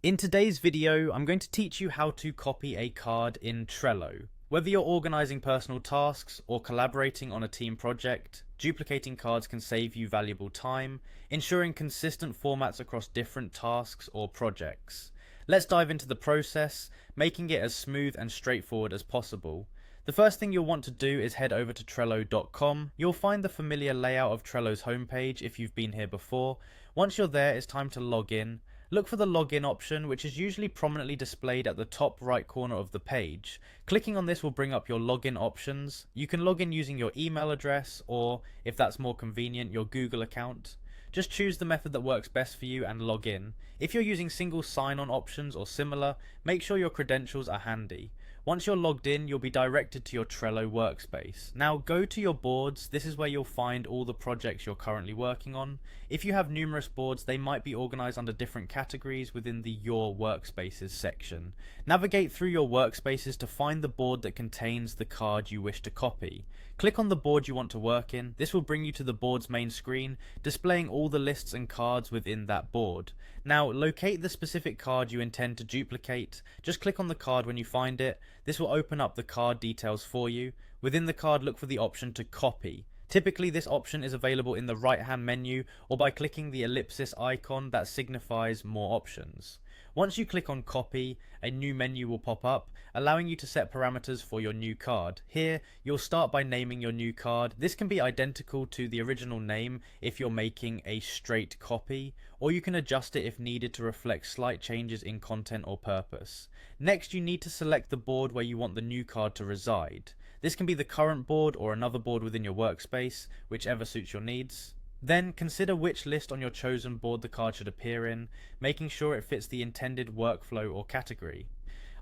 In today's video, I'm going to teach you how to copy a card in Trello. Whether you're organizing personal tasks or collaborating on a team project, duplicating cards can save you valuable time, ensuring consistent formats across different tasks or projects. Let's dive into the process, making it as smooth and straightforward as possible. The first thing you'll want to do is head over to Trello.com. You'll find the familiar layout of Trello's homepage if you've been here before. Once you're there, it's time to log in. Look for the login option, which is usually prominently displayed at the top right corner of the page. Clicking on this will bring up your login options. You can log in using your email address or, if that's more convenient, your Google account. Just choose the method that works best for you and log in. If you're using single sign-on options or similar, make sure your credentials are handy. Once you're logged in, you'll be directed to your Trello workspace. Now go to your boards. This is where you'll find all the projects you're currently working on. If you have numerous boards, they might be organized under different categories within the Your Workspaces section. Navigate through your workspaces to find the board that contains the card you wish to copy. Click on the board you want to work in. This will bring you to the board's main screen, displaying all the lists and cards within that board. Now locate the specific card you intend to duplicate. Just click on the card when you find it. This will open up the card details for you. Within the card, look for the option to copy. Typically this option is available in the right hand menu or by clicking the ellipsis icon that signifies more options. Once you click on copy, a new menu will pop up, allowing you to set parameters for your new card. Here, you'll start by naming your new card. This can be identical to the original name if you're making a straight copy, or you can adjust it if needed to reflect slight changes in content or purpose. Next, you need to select the board where you want the new card to reside. This can be the current board or another board within your workspace, whichever suits your needs. Then consider which list on your chosen board the card should appear in, making sure it fits the intended workflow or category.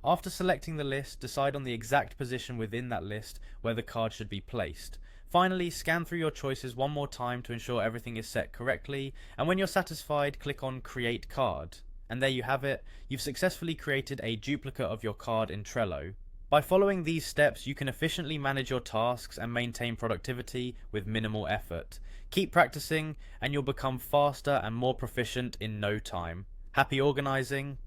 After selecting the list, decide on the exact position within that list where the card should be placed. Finally, scan through your choices one more time to ensure everything is set correctly, and when you're satisfied, click on Create Card. And there you have it, you've successfully created a duplicate of your card in Trello. By following these steps, you can efficiently manage your tasks and maintain productivity with minimal effort. Keep practicing and you'll become faster and more proficient in no time. Happy organizing!